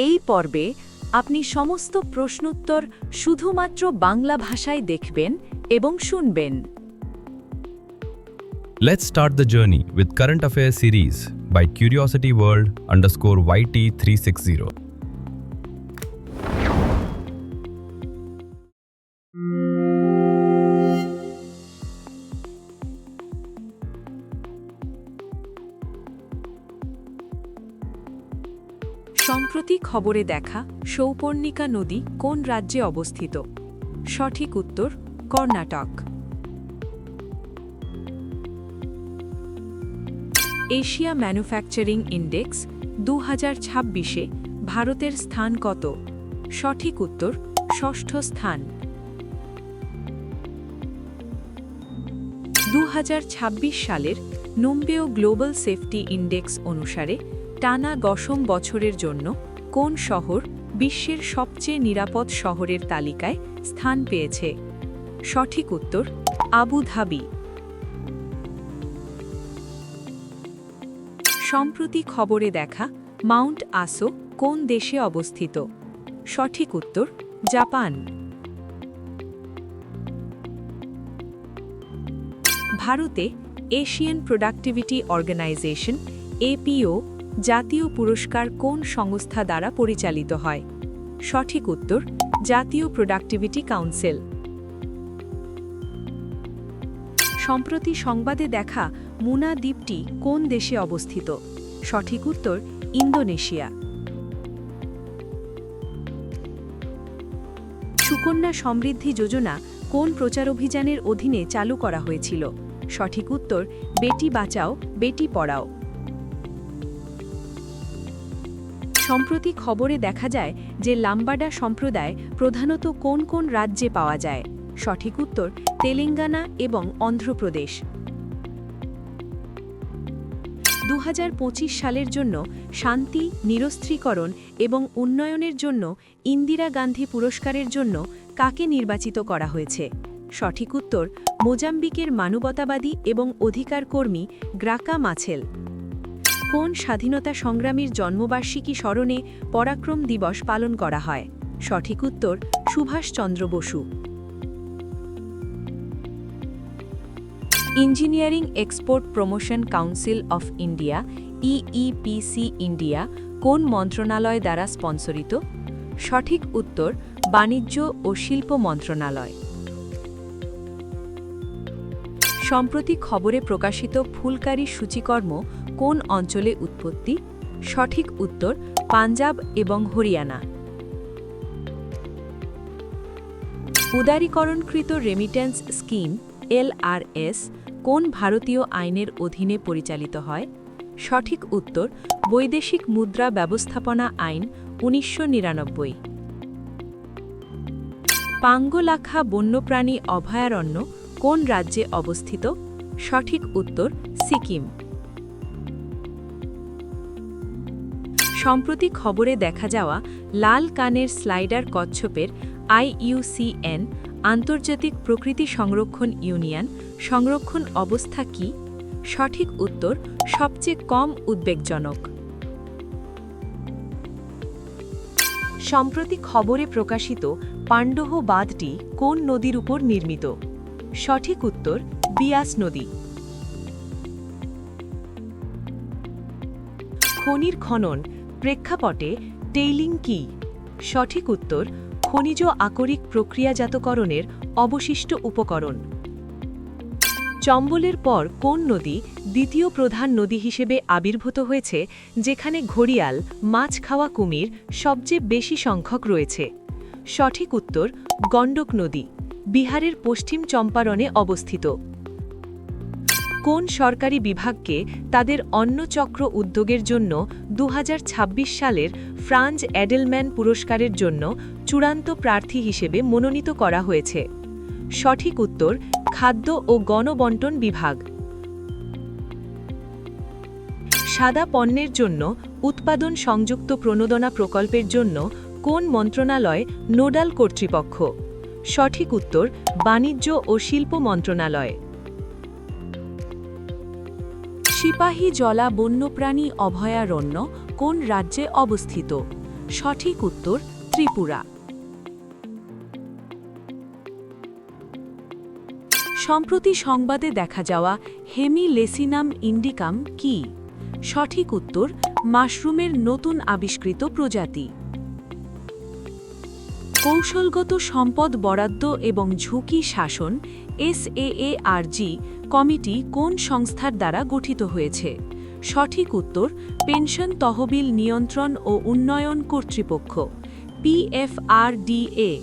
এই পর্বে আপনি সমস্ত প্রশ্নোত্তর শুধুমাত্র বাংলা ভাষায় দেখবেন এবং শুনবেন। Let's start the journey with Current Affairs series by CuriosityWorld_YT360. সম্প্রতি খবরে দেখা সৌপর্ণিকা নদী কোন রাজ্যে অবস্থিত? সঠিক উত্তর কর্ণাটক। এশিয়া ম্যানুফ্যাকচারিং ইন্ডেক্স 2026-এ ভারতের স্থান কত? সঠিক উত্তর ষষ্ঠ স্থান। 2026 সালের নোম্বেও গ্লোবাল সেফটি ইন্ডেক্স অনুসারে টানা 10 বছরের জন্য কোন শহর বিশ্বের সবচেয়ে নিরাপদ শহরের তালিকায় স্থান পেয়েছে? সঠিক উত্তর আবু ধাবি। সম্প্রতি খবরে দেখা মাউন্ট আসো কোন দেশে অবস্থিত? সঠিক উত্তর জাপান। ভারতে এশিয়ান প্রোডাক্টিভিটি অর্গানাইজেশন এপিও জাতীয় পুরস্কার কোন সংস্থা দ্বারা পরিচালিত হয়? সঠিক উত্তর জাতীয় প্রোডাক্টিভিটি কাউন্সিল। সম্প্রতি সংবাদে দেখা মুনা দ্বীপটি কোন দেশে অবস্থিত? সঠিক উত্তর ইন্দোনেশিয়া। সুকন্যা সমৃদ্ধি যোজনা কোন প্রচারাভিযানের অধীনে চালু করা হয়েছিল? সঠিক উত্তর বেটি বাঁচাও বেটি পড়াও। সম্প্রতি খবরে দেখা যায় যে লাম্বাডা সম্প্রদায় প্রধানত কোন কোন রাজ্যে পাওয়া যায়? সঠিক উত্তর তেলেঙ্গানা এবং অন্ধ্রপ্রদেশ। 2025 সালের জন্য শান্তি, নিরস্ত্রীকরণ এবং উন্নয়নের জন্য ইন্দিরা গান্ধী পুরস্কারের জন্য কাকে নির্বাচিত করা হয়েছে? সঠিক উত্তর মোজাম্বিকের মানবতাবাদী এবং অধিকার কর্মী গ্রাকা মাছেল। কোন স্বাধীনতা সংগ্রামীর জন্মবার্ষিকী স্মরণে পরাক্রম দিবস পালন করা হয়? সঠিক উত্তর Subhash Chandra Basu. Engineering export promotion council of India ইইপিসি India কোন মন্ত্রণালয় দ্বারা স্পন্সরিত? সঠিক উত্তর বাণিজ্য ও শিল্প মন্ত্রণালয়। সম্প্রতি খবরে প্রকাশিত ফুলকারী সূচিকর্ম কোন অঞ্চলে উৎপত্তি? সঠিক উত্তর পাঞ্জাব এবং হরিয়ানা। উদারীকরণকৃত রেমিট্যান্স স্কিম এলআরএস কোন ভারতীয় আইনের অধীনে পরিচালিত হয়? সঠিক উত্তর বৈদেশিক মুদ্রা ব্যবস্থাপনা আইন 1999। পাঙ্গলাখা বন্যপ্রাণী অভয়ারণ্য কোন রাজ্যে অবস্থিত? সঠিক উত্তর সিকিম। সম্প্রতি খবরে দেখা যাওয়া লাল কানের স্লাইডার কচ্ছপের IUCN আন্তর্জাতিক প্রকৃতি সংরক্ষণ ইউনিয়ন সংরক্ষণ অবস্থা কি? সঠিক উত্তর সবচেয়ে কম উদ্বেগজনক। সম্প্রতি খবরে প্রকাশিত পাণ্ডহ বাঁধটি কোন নদীর উপর নির্মিত? সঠিক উত্তর বিয়াস নদী। খনির খনন প্রেক্ষাপটে টেইলিং কি? সঠিক উত্তর খনিজ আকরিক প্রক্রিয়াজাতকরণের অবশিষ্ট উপকরণ। চম্বলের পর কোন নদী দ্বিতীয় প্রধান নদী হিসেবে আবির্ভূত হয়েছে যেখানে ঘড়িয়াল, মাছ খাওয়া কুমির সবচেয়ে বেশি সংখ্যক রয়েছে? সঠিক উত্তর গণ্ডক নদী, বিহারের পশ্চিম চম্পারণে অবস্থিত। কোন সরকারি বিভাগকে তাদের অন্নচক্র উদ্যোগের জন্য 2026 সালের ফ্রাঞ্জ এডেলম্যান পুরস্কারের জন্য চূড়ান্ত প্রার্থী হিসেবে মনোনীত করা হয়েছে? সঠিক উত্তর খাদ্য ও গণবণ্টন বিভাগ। সাদা পণ্যের জন্য উৎপাদন সংযুক্ত প্রণোদনা প্রকল্পের জন্য কোন মন্ত্রণালয় নোডাল কর্তৃপক্ষ? সঠিক উত্তর বাণিজ্য ও শিল্প মন্ত্রণালয়। সিপাহী জলা বন্যপ্রাণী অভয়ারণ্য কোন রাজ্যে অবস্থিত? সঠিক উত্তর ত্রিপুরা। সম্প্রতি সংবাদে দেখা যাওয়া হেমিলেসিনাম ইন্ডিকাম কি? সঠিক উত্তর মাশরুমের নতুন আবিষ্কৃত প্রজাতি। কৌশলগত সম্পদ বরাদ্দ এবং ঝুঁকি শাসন SAARG কমিটি কোন সংস্থার দ্বারা গঠিত হয়েছে? সঠিক উত্তর পেনশন তহবিল নিয়ন্ত্রণ ও উন্নয়ন কর্তৃপক্ষ PFRDA।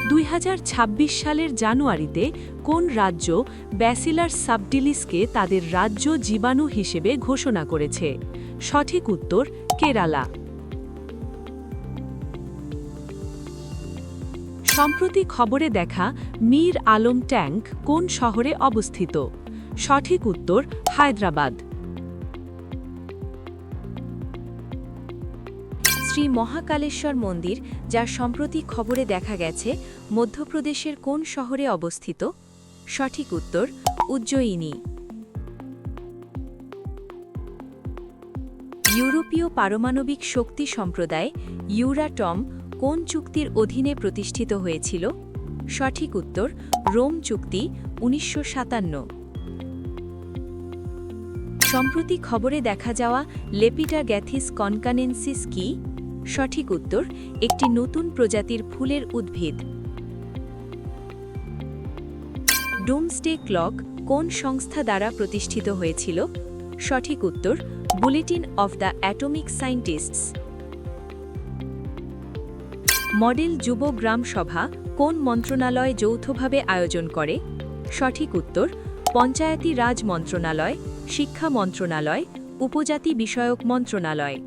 2026 সালের জানুয়ারিতে কোন রাজ্য ব্যাসিলার সাবটিলিসকে তাদের রাজ্য জীবাণু হিসেবে ঘোষণা করেছে? সঠিক উত্তর কেরালা। সম্প্রতি খবরে দেখা মীর আলম ট্যাঙ্ক কোন শহরে অবস্থিত? সঠিক উত্তর হায়দ্রাবাদ। শ্রী মহাকালেশ্বর মন্দির, যা সম্প্রতি খবরে দেখা গেছে, মধ্যপ্রদেশের কোন শহরে অবস্থিত? সঠিক উত্তর উজ্জয়িনী। ইউরোপীয় পারমাণবিক শক্তি সম্প্রদায় ইউরাটম কোন চুক্তির অধীনে প্রতিষ্ঠিত হয়েছিল? সঠিক উত্তর রোম চুক্তি 1957। সম্প্রতি খবরে দেখা যাওয়া লেপিটা গ্যাথিস কনকানেন্সিস কি? সঠিক উত্তর একটি নতুন প্রজাতির ফুলের উদ্ভিদ। ডুমসডে ক্লক কোন সংস্থা দ্বারা প্রতিষ্ঠিত হয়েছিল? সঠিক উত্তর bulletin of the atomic scientists. Model যুব গ্রাম সভা কোন মন্ত্রণালয় যৌথভাবে আয়োজন করে? সঠিক উত্তর পঞ্চায়েতি রাজ মন্ত্রণালয়, শিক্ষা মন্ত্রণালয়, উপজাতি বিষয়ক মন্ত্রণালয়।